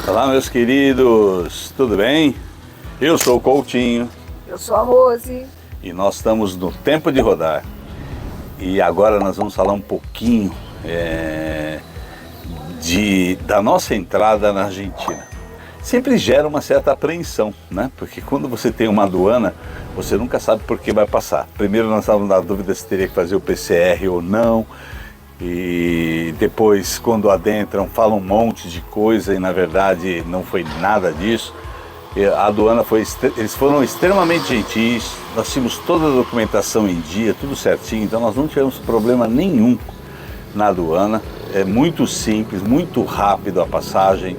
Olá, meus queridos, tudo bem? Eu sou o Coutinho. Eu sou a Rose. E nós estamos no Tempo de Rodar. E agora nós vamos falar um pouquinho da nossa entrada na Argentina. Sempre gera uma certa apreensão, né? Porque quando você tem uma aduana, você nunca sabe por que vai passar. Primeiro nós estávamos na dúvida se teria que fazer o PCR ou não. E depois, quando adentram, falam um monte de coisa e na verdade não foi nada disso. A aduana eles foram extremamente gentis, nós tínhamos toda a documentação em dia, tudo certinho, então nós não tivemos problema nenhum na aduana. É muito simples, muito rápido a passagem.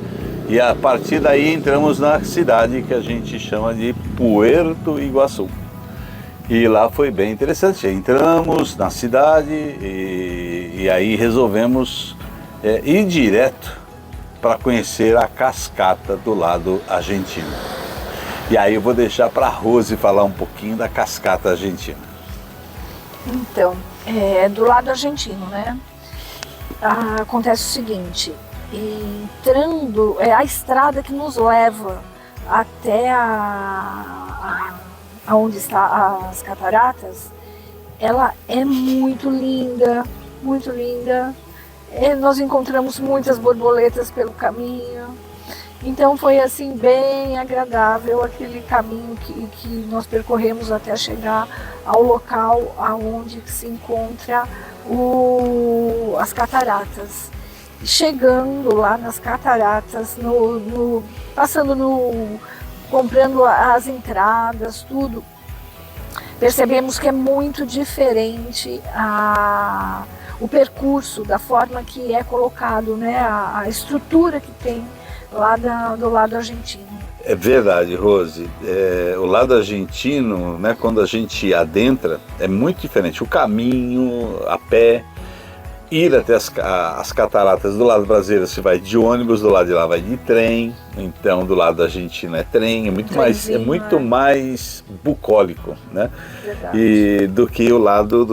E a partir daí entramos na cidade que a gente chama de Puerto Iguaçu. E lá foi bem interessante, entramos na cidade e aí resolvemos ir direto para conhecer a cascata do lado argentino. E aí eu vou deixar para a Rose falar um pouquinho da cascata argentina. Então, do lado argentino, né? Acontece o seguinte, entrando, a estrada que nos leva até aonde está as cataratas, ela é muito linda, muito linda. Nós encontramos muitas borboletas pelo caminho, então foi assim bem agradável aquele caminho que nós percorremos até chegar ao local aonde se encontra as cataratas. Chegando lá nas cataratas, comprando as entradas, tudo, percebemos que é muito diferente o percurso, da forma que é colocado, né, a estrutura que tem lá do lado argentino. É verdade, Rose. O lado argentino, né, quando a gente adentra, é muito diferente. O caminho, a pé, ir até as cataratas do lado brasileiro, você vai de ônibus, do lado de lá vai de trem. Então do lado argentino é trem, é muito mais bucólico, né? E do que o lado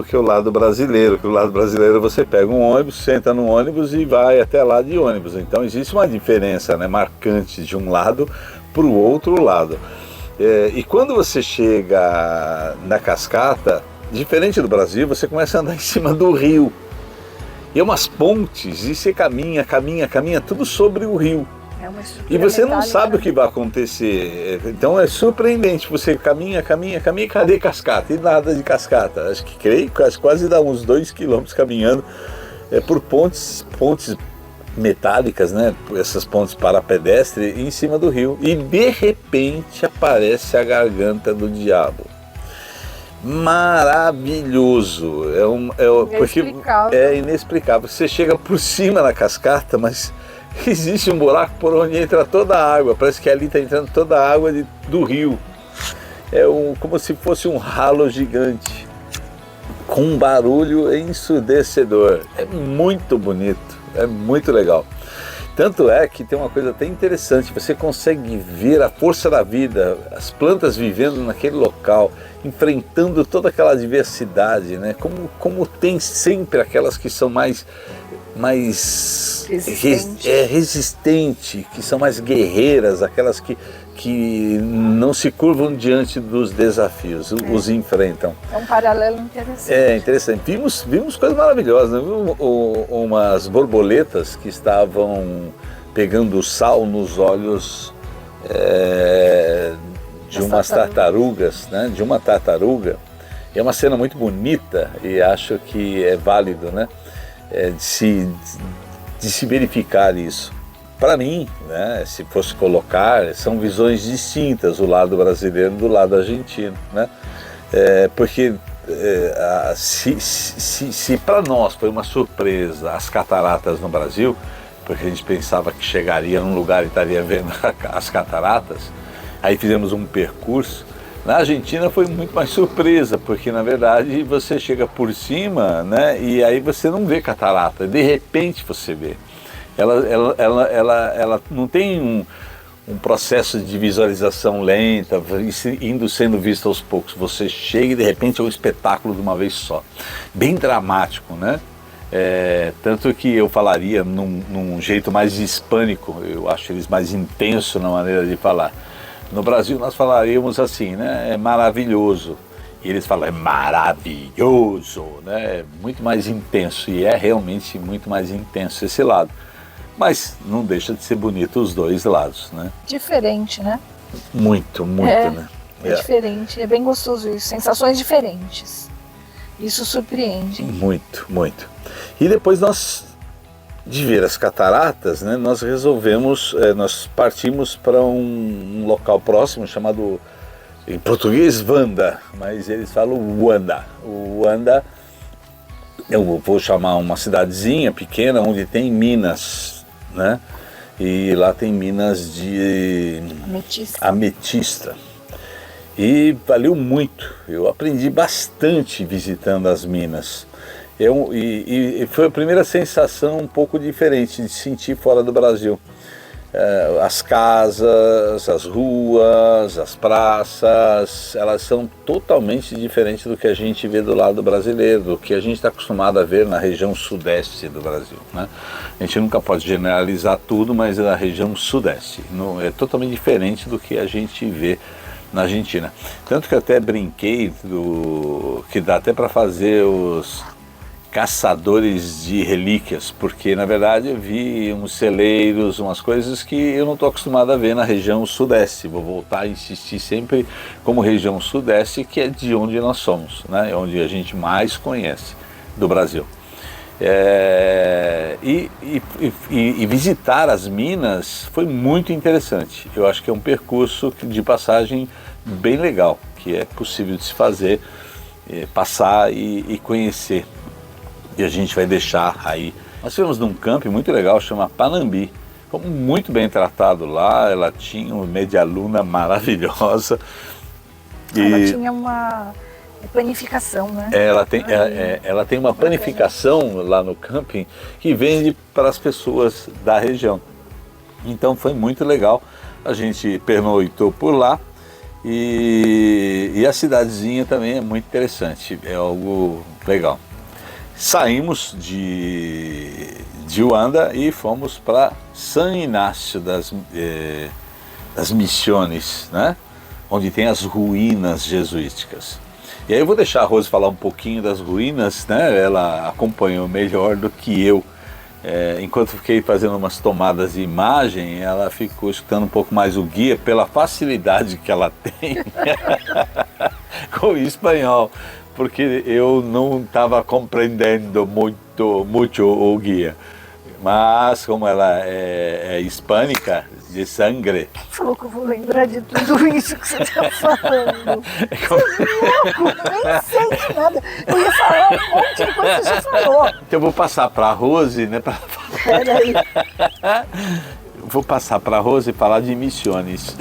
brasileiro. Que o lado brasileiro você pega um ônibus, senta no ônibus e vai até lá de ônibus. Então existe uma diferença, né, marcante de um lado para o outro lado. E quando você chega na cascata, diferente do Brasil, você começa a andar em cima do rio. E umas pontes, e você caminha, tudo sobre o rio. E você não sabe o que vai acontecer. Então é surpreendente, você caminha, e cadê cascata? E nada de cascata. Acho que quase dá uns 2 quilômetros caminhando por pontes metálicas, né? Essas pontes para pedestre em cima do rio. E de repente aparece a garganta do diabo. Maravilhoso, porque é inexplicável. Você chega por cima na cascata, mas existe um buraco por onde entra toda a água. Parece que ali está entrando toda a água do rio. Como se fosse um ralo gigante, com um barulho ensurdecedor. É muito bonito, é muito legal. Tanto é que tem uma coisa até interessante, você consegue ver a força da vida, as plantas vivendo naquele local, enfrentando toda aquela diversidade, né? Como tem sempre aquelas que são mais resistentes, que são mais guerreiras, aquelas que não se curvam diante dos desafios, os enfrentam. É um paralelo interessante. É interessante. Vimos coisas maravilhosas, né? Vimos umas borboletas que estavam pegando sal nos olhos de umas tartarugas, né? De uma tartaruga. É uma cena muito bonita e acho que é válido, né? De se verificar isso. Para mim, né, se fosse colocar, são visões distintas, o lado brasileiro do lado argentino, né? Porque se para nós foi uma surpresa as cataratas no Brasil, porque a gente pensava que chegaria num lugar e estaria vendo as cataratas, aí fizemos um percurso. Na Argentina foi muito mais surpresa, porque na verdade você chega por cima, né, e aí você não vê catarata, de repente você vê. Ela não tem um processo de visualização lenta, sendo vista aos poucos. Você chega e de repente é um espetáculo de uma vez só. Bem dramático, né? Tanto que eu falaria num jeito mais hispânico, eu acho eles mais intenso na maneira de falar. No Brasil nós falaríamos assim, né? É maravilhoso. E eles falam, é maravilhoso, né? É muito mais intenso, e é realmente muito mais intenso esse lado. Mas não deixa de ser bonito os dois lados, né? Diferente, né? Muito, né? É diferente, é bem gostoso isso, sensações diferentes. Isso surpreende. Muito. E depois de ver as cataratas, né, nós resolvemos, nós partimos para um local próximo chamado, em português, Wanda, mas eles falam Wanda. O Wanda, eu vou chamar uma cidadezinha pequena onde tem minas, né? E lá tem minas de ametista. E valeu muito, eu aprendi bastante visitando as minas. E foi a primeira sensação um pouco diferente de sentir fora do Brasil. As casas, as ruas, as praças, elas são totalmente diferentes do que a gente vê do lado brasileiro, do que a gente está acostumado a ver na região sudeste do Brasil, né? A gente nunca pode generalizar tudo, mas é na região sudeste. É totalmente diferente do que a gente vê na Argentina. Tanto que eu até brinquei que dá até para fazer os caçadores de relíquias, porque na verdade eu vi uns celeiros, umas coisas que eu não estou acostumado a ver na região sudeste. Vou voltar a insistir sempre como região sudeste, que é de onde nós somos, né? É onde a gente mais conhece do Brasil. E visitar as minas foi muito interessante. Eu acho que é um percurso de passagem bem legal, que é possível de se fazer, passar e conhecer. E a gente vai deixar aí. Nós fomos num camping muito legal, chama Panambi. Fomos muito bem tratado lá, ela tinha uma medialuna maravilhosa. Ela tinha uma panificação, né? Ela tem uma panificação lá no camping que vende para as pessoas da região. Então foi muito legal. A gente pernoitou por lá e a cidadezinha também é muito interessante. É algo legal. Saímos de Wanda e fomos para San Inácio das Missões, né? Onde tem as ruínas jesuíticas. E aí eu vou deixar a Rose falar um pouquinho das ruínas, né? Ela acompanhou melhor do que eu. Enquanto fiquei fazendo umas tomadas de imagem, ela ficou escutando um pouco mais o guia pela facilidade que ela tem com o espanhol, porque eu não estava compreendendo muito o guia. Mas como ela é hispânica, de sangue... Falou que eu vou lembrar de tudo isso que você está falando. Você é louco, nem sei de nada. Eu ia falar um monte de coisa que você já falou. Então eu vou passar para a Rose, né? Peraí. Vou passar para a Rose falar de Missões.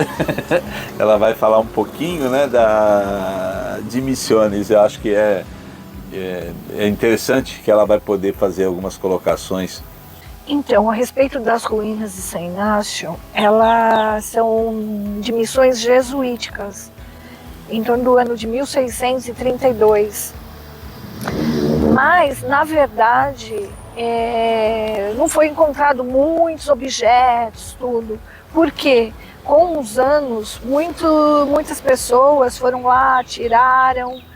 Ela vai falar um pouquinho, né, de Missões. Eu acho que é interessante que ela vai poder fazer algumas colocações. Então, a respeito das ruínas de San Inácio, elas são de missões jesuíticas, em torno do ano de 1632. Mas, na verdade, não foi encontrado muitos objetos, tudo. Por quê? Com os anos, muitas pessoas foram lá, tiraram,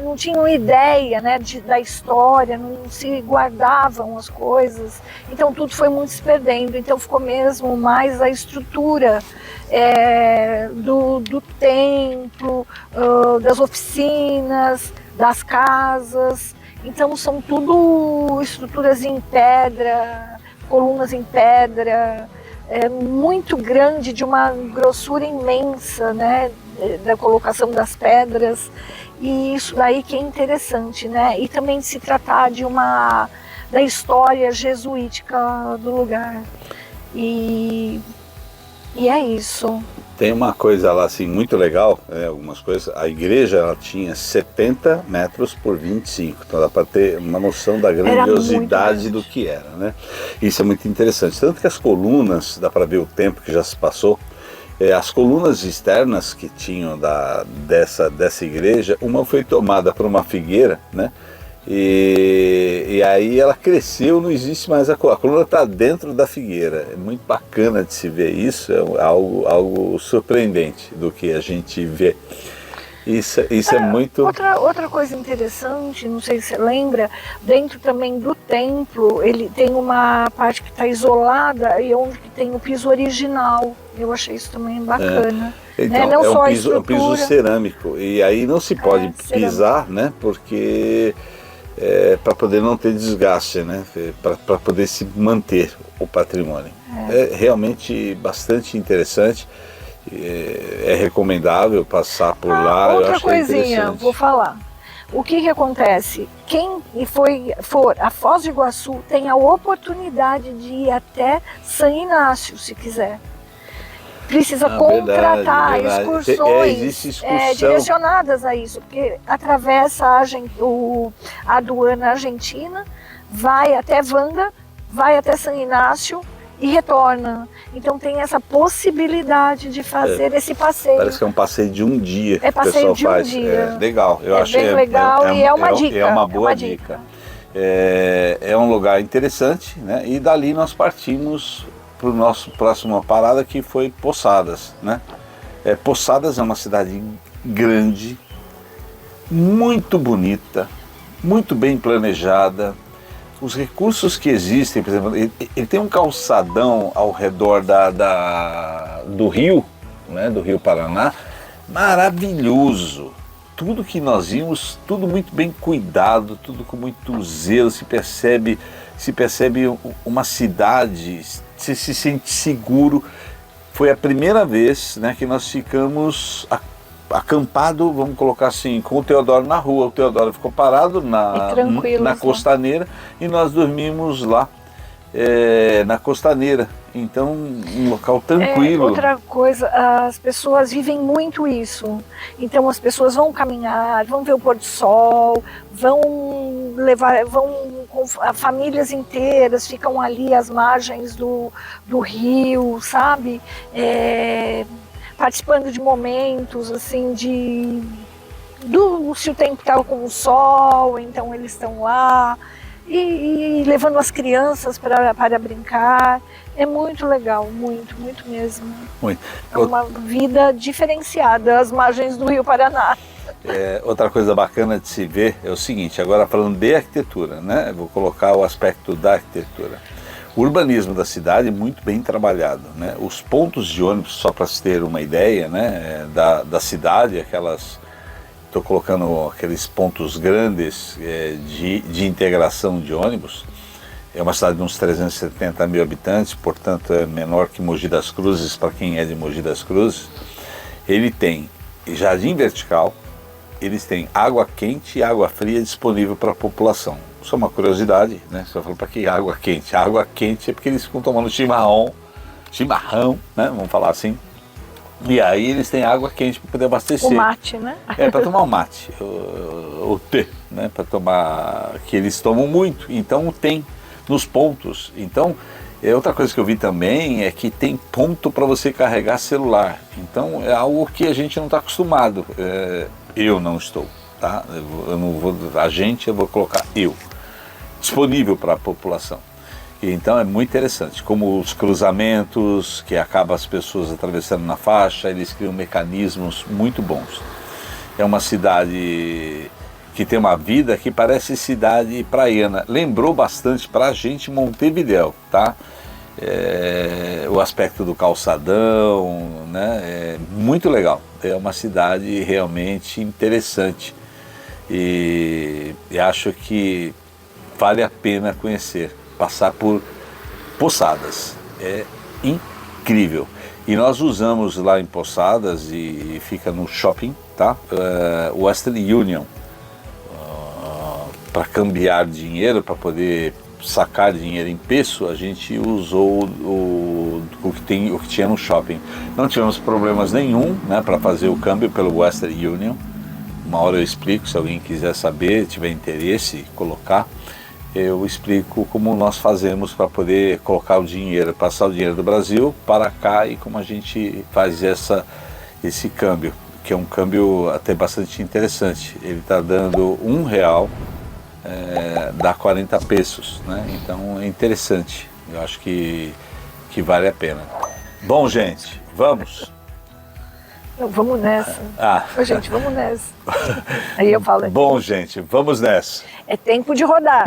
não tinham ideia, né, da história, não se guardavam as coisas, então tudo foi muito se perdendo. Então ficou mesmo mais a estrutura do templo, das oficinas, das casas. Então são tudo estruturas em pedra, colunas em pedra, muito grande, de uma grossura imensa, né, da colocação das pedras. E isso daí que é interessante, né? E também se tratar da história jesuítica do lugar. E é isso. Tem uma coisa lá assim muito legal, algumas coisas. A igreja ela tinha 70 metros por 25, então dá para ter uma noção da grandiosidade do que era, né? Isso é muito interessante. Tanto que as colunas, dá para ver o tempo que já se passou. As colunas externas que tinham dessa igreja, uma foi tomada por uma figueira, né? E aí ela cresceu, não existe mais a coluna está dentro da figueira. É muito bacana de se ver isso, é algo surpreendente do que a gente vê. Isso é muito... Outra coisa interessante, não sei se você lembra, dentro também do templo, ele tem uma parte que está isolada e onde que tem o piso original. Eu achei isso também bacana. Então, não só um piso cerâmico, e aí não se pode pisar, né, porque para poder não ter desgaste, né, para poder se manter o patrimônio. É realmente bastante interessante. É recomendável passar por lá. Outra coisinha, vou falar. O que acontece? Quem for a Foz do Iguaçu tem a oportunidade de ir até São Inácio, se quiser. Precisa contratar excursões direcionadas a isso, porque atravessa a aduana argentina, vai até Vanga, vai até São Inácio e retorna. Então tem essa possibilidade de fazer esse passeio. Parece que é um passeio de um dia. É passeio de um dia. Legal. Eu achei bem legal e é uma dica. É uma boa dica. É um lugar interessante, né? E dali nós partimos para o nosso próxima parada, que foi Poçadas, né? Poçadas é uma cidade grande, muito bonita, muito bem planejada. Os recursos que existem, por exemplo, ele tem um calçadão ao redor do rio, né, do Rio Paraná, maravilhoso. Tudo que nós vimos, tudo muito bem cuidado, tudo com muito zelo, se percebe uma cidade, você se sente seguro. Foi a primeira vez, né, que nós ficamos acampado, vamos colocar assim, com o Teodoro na rua. O Teodoro ficou parado na costaneira e nós dormimos lá na costaneira. Então, um local tranquilo. Outra coisa, as pessoas vivem muito isso. Então as pessoas vão caminhar, vão ver o pôr do sol, vão com famílias inteiras, ficam ali às margens do rio, sabe? Participando de momentos assim se o tempo está com o sol, então eles estão lá e levando as crianças para brincar. É muito legal, muito mesmo. Muito. É uma vida diferenciada às margens do Rio Paraná. Outra coisa bacana de se ver é o seguinte, agora falando de arquitetura, né? Vou colocar o aspecto da arquitetura. O urbanismo da cidade é muito bem trabalhado, né? Os pontos de ônibus, só para se ter uma ideia, né, da cidade, estou colocando aqueles pontos grandes de integração de ônibus. É uma cidade de uns 370 mil habitantes, portanto é menor que Mogi das Cruzes, para quem é de Mogi das Cruzes. Ele tem jardim vertical, eles têm água quente e água fria disponível para a população. Só uma curiosidade, né? Você falou, para que água quente? A água quente é porque eles ficam tomando chimarrão, né? Vamos falar assim. E aí eles têm água quente para poder abastecer. O mate, né? Para tomar o mate, o té, né? Para tomar, que eles tomam muito. Então tem nos pontos. Então, outra coisa que eu vi também é que tem ponto para você carregar celular. Então é algo que a gente não está acostumado. Eu não estou, tá? Eu não vou, eu vou colocar disponível para a população. Então é muito interessante, como os cruzamentos, que acabam as pessoas atravessando na faixa, eles criam mecanismos muito bons. É uma cidade que tem uma vida que parece cidade praiana. Lembrou bastante para a gente Montevidéu, tá? O aspecto do calçadão, né? É muito legal. É uma cidade realmente interessante e acho que vale a pena conhecer, passar por Poçadas. É incrível. E nós usamos lá em Poçadas, e fica no shopping, tá? Western Union, para cambiar dinheiro, para poder sacar dinheiro em peso, a gente usou o que tinha no shopping. Não tivemos problemas nenhum, né, para fazer o câmbio pelo Western Union. Uma hora eu explico, se alguém quiser saber, tiver interesse, colocar, eu explico como nós fazemos para poder colocar o dinheiro, passar o dinheiro do Brasil para cá e como a gente faz esse câmbio, que é um câmbio até bastante interessante. Ele está dando R$1, dá 40 pesos, né? Então é interessante, eu acho que vale a pena. Bom, gente, vamos? Não, vamos nessa. Ô, gente, vamos nessa. Aí eu falo. Bom, gente, vamos nessa. É tempo de rodar.